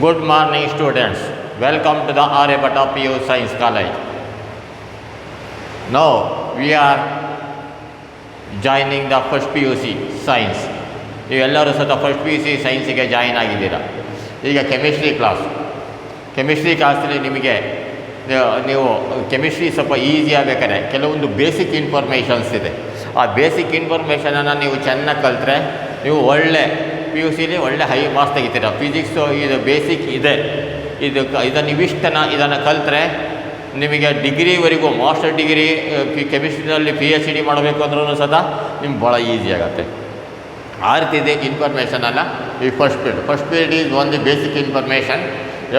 Good morning, students. Welcome to the Aryabhatta PU Science College. Now we are joining the first PUC Science. ನೀವೆಲ್ಲರೂ ಸಹ first PUC ಸೈನ್ಸಿಗೆ join ಆಗಿದ್ದೀರಾ. ಈಗ chemistry ಕ್ಲಾಸಲ್ಲಿ ನಿಮಗೆ ನೀವು chemistry ಸ್ವಲ್ಪ ಈಸಿ ಆಗಬೇಕಾದ್ರೆ ಕೆಲವೊಂದು ಬೇಸಿಕ್ ಇನ್ಫಾರ್ಮೇಷನ್ಸ್ ಇದೆ. ಆ ಬೇಸಿಕ್ ಇನ್ಫಾರ್ಮೇಷನನ್ನು ನೀವು ಚೆನ್ನಾಗಿ ಕಲಿತ್ರೆ ನೀವು ಒಳ್ಳೆ PUCಲಿ ಒಳ್ಳೆ ಹೈ ಮಾರ್ಕ್ಸ್ ತೆಗಿತೀರ. ಫಿಸಿಕ್ಸು ಇದು ಬೇಸಿಕ್ ಇದೆ, ಇದನ್ನು ಇದನ್ನು ಕಲಿತ್ರೆ ನಿಮಗೆ ಡಿಗ್ರಿವರೆಗೂ ಮಾಸ್ಟರ್ ಡಿಗ್ರಿ ಕೆಮಿಸ್ಟ್ರಿನಲ್ಲಿ PhD ಮಾಡಬೇಕು ಅಂದ್ರೂ ಸಹ ನಿಮ್ಗೆ ಭಾಳ ಈಸಿ ಆಗುತ್ತೆ. ಆ ರೀತಿ ಇದೆ ಇನ್ಫಾರ್ಮೇಷನ್ ಅಲ್ಲ. ಈ first period is one the basic information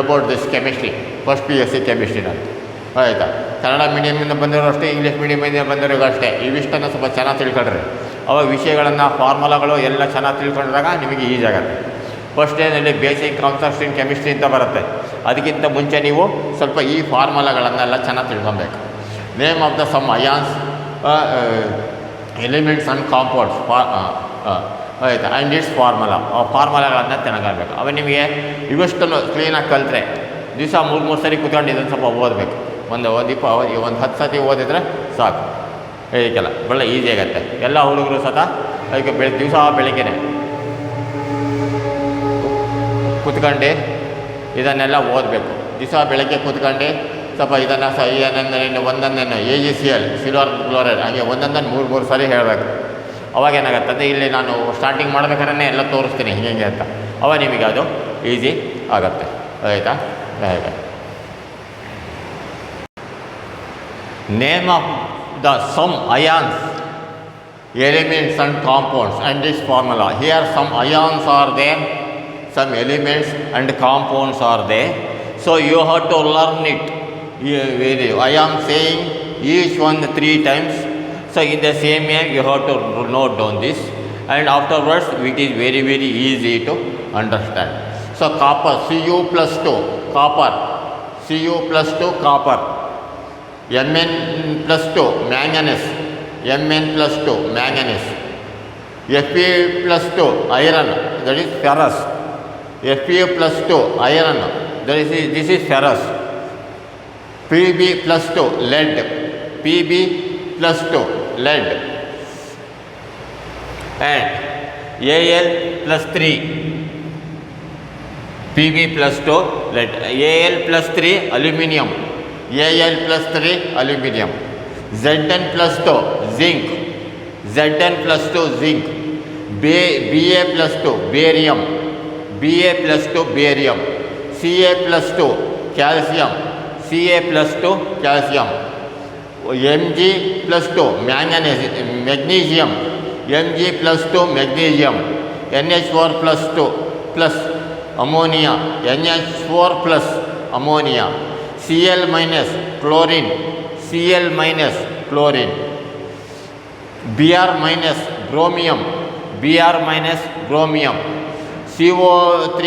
about this chemistry, first PUC ಕೆಮಿಸ್ಟ್ರಿನಲ್ಲಿ. ಆಯಿತಾ? ಕನ್ನಡ ಮೀಡಿಯಮಿಂದ ಬಂದಿರೋ ಅಷ್ಟೇ, ಇಂಗ್ಲೀಷ್ ಮೀಡಿಯಮಿಂದ ಬಂದಿರೋ ಅಷ್ಟೇ. ಇವಿಷ್ಟನ್ನು ಸ್ವಲ್ಪ ಚೆನ್ನಾಗಿ ತಿಳ್ಕೊಂಡ್ರೆ ಅವಾಗ ವಿಷಯಗಳನ್ನು ಫಾರ್ಮುಲಾಗಳು ಎಲ್ಲ ಚೆನ್ನಾಗಿ ತಿಳ್ಕೊಂಡ್ರಾಗ ನಿಮಗೆ ಈಸಿ ಆಗುತ್ತೆ. ಫಸ್ಟ್ ಏನಲ್ಲಿ ಬೇಸಿಕ್ ಕಾನ್ಸೆಪ್ಟ್ಸ್ ಇನ್ ಕೆಮಿಸ್ಟ್ರಿ ಅಂತ ಬರುತ್ತೆ. ಅದಕ್ಕಿಂತ ಮುಂಚೆ ನೀವು ಸ್ವಲ್ಪ ಈ ಫಾರ್ಮುಲಾಗಳನ್ನೆಲ್ಲ ಚೆನ್ನಾಗಿ ತಿಳ್ಕೊಬೇಕು. Name of the some ions, elements and compounds, ಆಯಿತಾ, ಆ್ಯಂಡ್ ಇಟ್ಸ್ ಫಾರ್ಮುಲಾಗಳನ್ನು ತಿಳ್ಕೊಬೇಕು. ಅವ ನಿಮಗೆ ಇವಷ್ಟನ್ನು ಕ್ಲೀನಾಗಿ ಕಲಿತ್ರೆ ದಿವಸ ಮೂರು ಸರಿ ಕೂತ್ಕೊಂಡು ಇದನ್ನು ಸ್ವಲ್ಪ ಓದಬೇಕು. ಒಂದು 10 ಸತಿ ಓದಿದ್ರೆ ಸಾಕು. ಇದಕ್ಕೆಲ್ಲ ಒಳ್ಳೆ ಈಸಿ ಆಗುತ್ತೆ. ಎಲ್ಲ ಹುಡುಗರು ಸಹ ಅದಕ್ಕೆ ದಿವಸ ಬೆಳಿಗ್ಗೆ ಕೂತ್ಕೊಂಡು ಇದನ್ನೆಲ್ಲ ಓದಬೇಕು. ದಿವಸ ಬೆಳಗ್ಗೆ ಕೂತ್ಕೊಂಡು ಸ್ವಲ್ಪ ಇದನ್ನು ಒಂದೊಂದನ್ನು AgCl, ಸಿಲ್ವರ್ ಕ್ಲೋರೈಡ್, ಹಾಗೆ ಒಂದೊಂದನ್ನು 3 ಸಾರಿ ಹೇಳಬೇಕು. ಅವಾಗೇನಾಗುತ್ತೆ ಅಂದರೆ ಇಲ್ಲಿ ನಾನು ಸ್ಟಾರ್ಟಿಂಗ್ ಮಾಡ್ಬೇಕಾದ್ರೆ ಎಲ್ಲ ತೋರಿಸ್ತೀನಿ ಹಿಂಗೆ ಅಂತ. ಅವಾಗ ನಿಮಗೆ ಅದು ಈಸಿ ಆಗುತ್ತೆ. ಆಯಿತಾ? ಹಾಗೆ name of the some ions, elements and compounds and this formula. Here some ions are there, some elements and compounds are there. So you have to learn it. I am saying each one 3 times. So in the same way you have to note down this, and afterwards it is very easy to understand. So copper, Cu+2 copper, Cu+2 copper, Mn+2 manganese, Mn+2 manganese, Fe+2 iron, that is ferrous, Fe+2 iron, this is ferrous, Pb+2 lead, Pb+2 lead, and Al+3 Pb+2 lead, Al+3 aluminium, Al+3 aluminium, Zn+2 zinc, Zn+2 zinc, Ba+2 barium, Ba+2 barium, Ca+2 calcium, Ca+2 calcium, Mg+2 magnesium, Mg+2 magnesium, NH4+2 plus ammonia, NH4 plus ammonia, Cl minus chlorine, Cl minus chlorine, Br minus bromium, Br minus bromium, CO3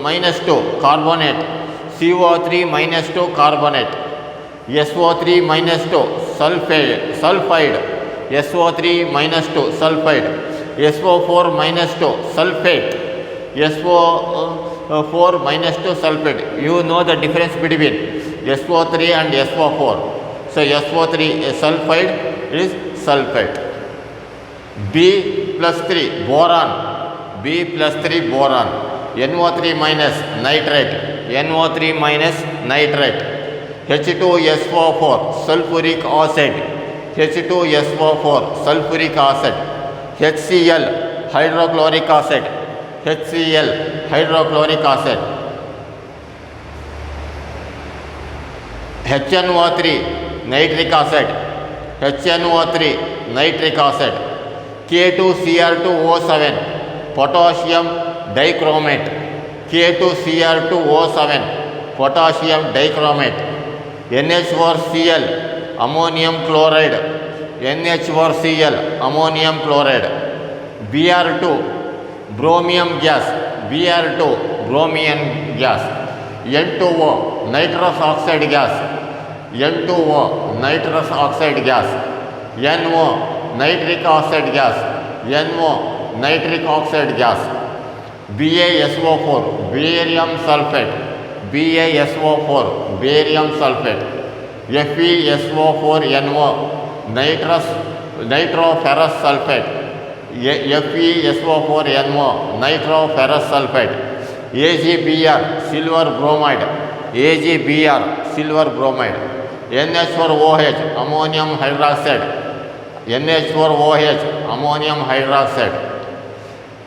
minus 2 carbonate, CO3 minus 2 carbonate, SO3 minus 2 sulfide, SO3 minus 2 sulfide, SO4 minus 2 sulfate, SO4 minus 2 sulfate. You know the difference between SO3 and SO4. So SO3 sulfide is sulfate. B+3 boron, B+3 boron, NO3 minus nitrate, NO3 minus nitrate, H2SO4 sulfuric acid, H2SO4 sulfuric acid, HCl hydrochloric acid, HCl hydrochloric acid, HNO3 nitric acid, HNO3 nitric acid, K2Cr2O7 potassium dichromate, K2Cr2O7 potassium dichromate, NH4Cl ammonium chloride, NH4Cl ammonium chloride, Br2 bromium gas, Br2 bromium gas, N2O nitrous oxide gas, N2O nitrous oxide gas, NO nitric oxide gas, NO nitric oxide gas, BaSO4 barium sulfate, BaSO4 barium sulfate, FeSO4NO nitroferrous sulfate, FeSO4NO nitroferrous sulfate, AgBr silver bromide, AgBr silver bromide, NH4OH ammonium hydroxide, NH4OH ammonium hydroxide,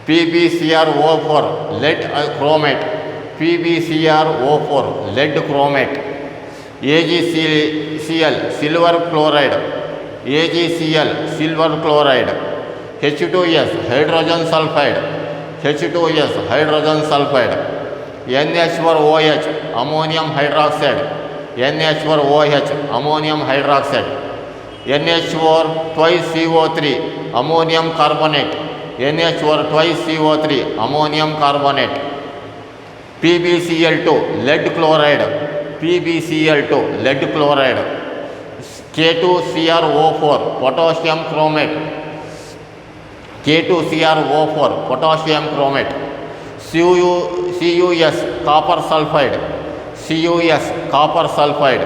PbCrO4 lead chromate, PbCrO4 lead chromate, AgCl silver chloride, AgCl silver chloride, H2S hydrogen sulfide, H2S hydrogen sulfide, NH4OH ammonium hydroxide, NH4OH ammonium hydroxide, NH4 twice CO3 ammonium carbonate, NH4 twice CO3 ammonium carbonate, PbCl2 lead chloride, PbCl2 lead chloride, K2CrO4 potassium chromate, K2CrO4 potassium chromate, CuS copper sulfide, CuS copper sulfide,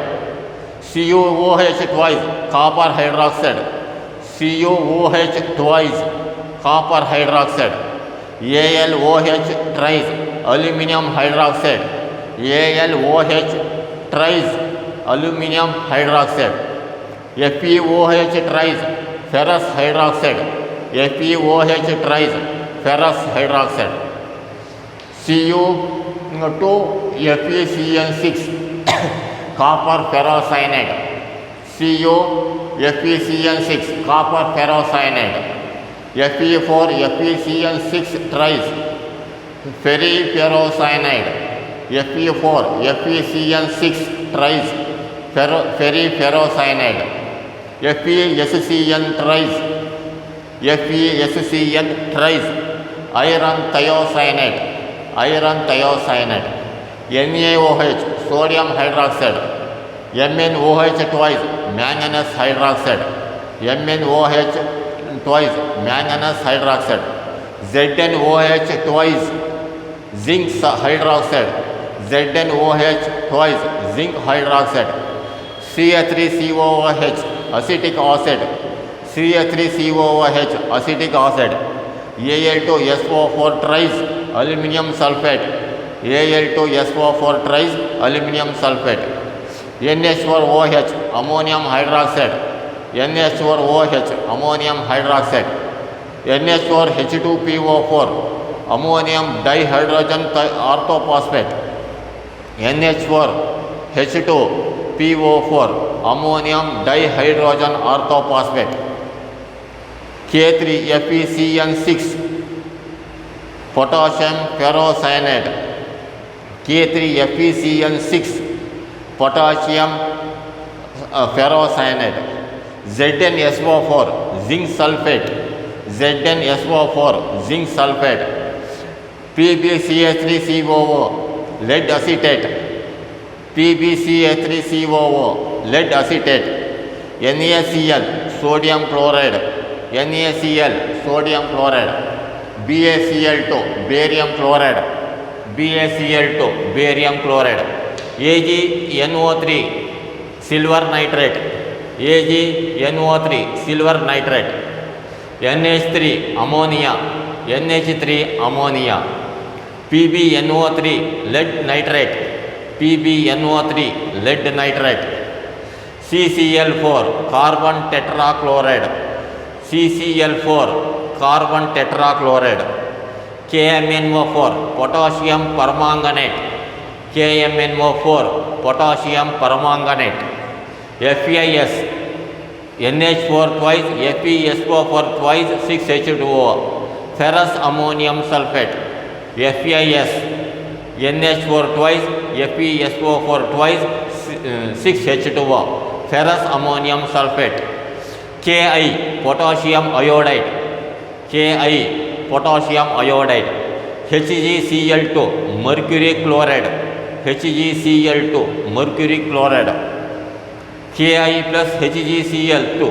CuOH twice copper hydroxide, CuOH twice copper hydroxide, AlOH thrice aluminum hydroxide, AlOH thrice aluminum hydroxide, FeOH thrice ferrous hydroxide, FeOH thrice ferrous hydroxide, Cu2 FeCN6 copper ferrocyanide, Cu FeCN6 copper ferrocyanide, Fe4 FeCN6 thrice ferriferrocyanide, Fe4 FeCN6 thrice ferriferrocyanide, FeSCN thrice iron thiocyanate, NaOH sodium hydroxide, MnOH twice manganese hydroxide, MnOH twice manganese hydroxide, ZnOH twice zinc hydroxide, ZnOH twice zinc hydroxide, Ca3COOH acetic acid, Ca3COOH acetic acid, Al2SO4 thrice aluminum sulfate, Al2SO4 thrice aluminum sulfate, NH4OH ammonium hydroxide, NH4OH ammonium hydroxide, NH4H2PO4 ammonium dihydrogen orthophosphate, NH4H2PO4 ammonium dihydrogen orthophosphate, K3FeCN6 potassium ferrocyanide, K3FeCN6 potassium ferrocyanide, ZnSO4 zinc sulfate, ZnSO4 zinc sulfate, PbCH3COO lead acetate, PbCH3COO lead acetate, NaCl sodium chloride, NaCl sodium chloride, BaCl2 barium chloride, BaCl2 barium chloride, AgNO3 silver nitrate, AgNO3 silver nitrate, NH3 ammonia, NH3 ammonia, PbNO3 lead nitrate, PbNO3 lead nitrate, CCl4 carbon tetrachloride, CCl4 carbon tetrachloride, KMnO4 potassium permanganate, KMnO4 potassium permanganate, FeS NH4 twice FeSO4 twice 6H2O ferrous ammonium sulfate, FeS NH4 twice FeSO4 twice 6H2O ferrous ammonium sulfate, Ki potassium iodide, Ki potassium iodide, HgCl2 mercury chloride, HgCl2 mercury chloride, Ki plus HgCl2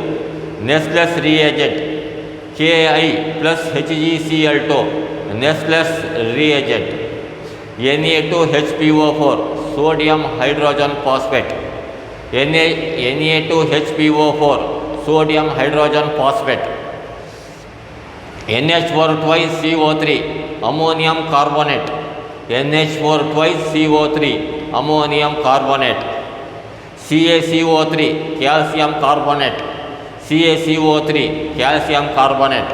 Nestle's reagent, Ki plus HgCl2 Nestle's reagent, Na2HPO4, sodium hydrogen phosphate, Na2HPO4, sodium hydrogen phosphate, NH4 twice CO3, ammonium carbonate, NH4 twice CO3, ammonium carbonate, CaCO3, calcium carbonate, CaCO3, calcium carbonate,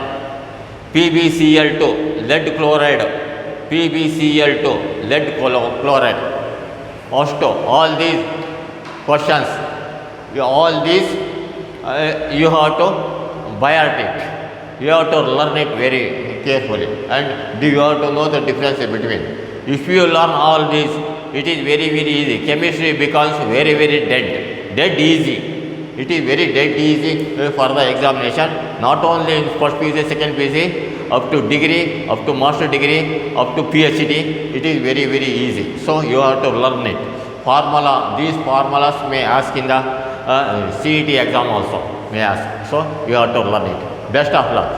PbCl2, lead chloride, PbCl2, lead chloride. Also, all these questions, all these you have to buy it. You have to learn it very carefully, and you have to know the difference between. If you learn all these, it is very easy. Chemistry becomes very dead easy. It is very dead easy for the examination, not only in first PUC, second PUC, up to degree, up to master degree, up to PhD. It is very easy. So you have to learn it. These formulas may ask in the CET exam also, may ask. So you have to learn it. Best of luck.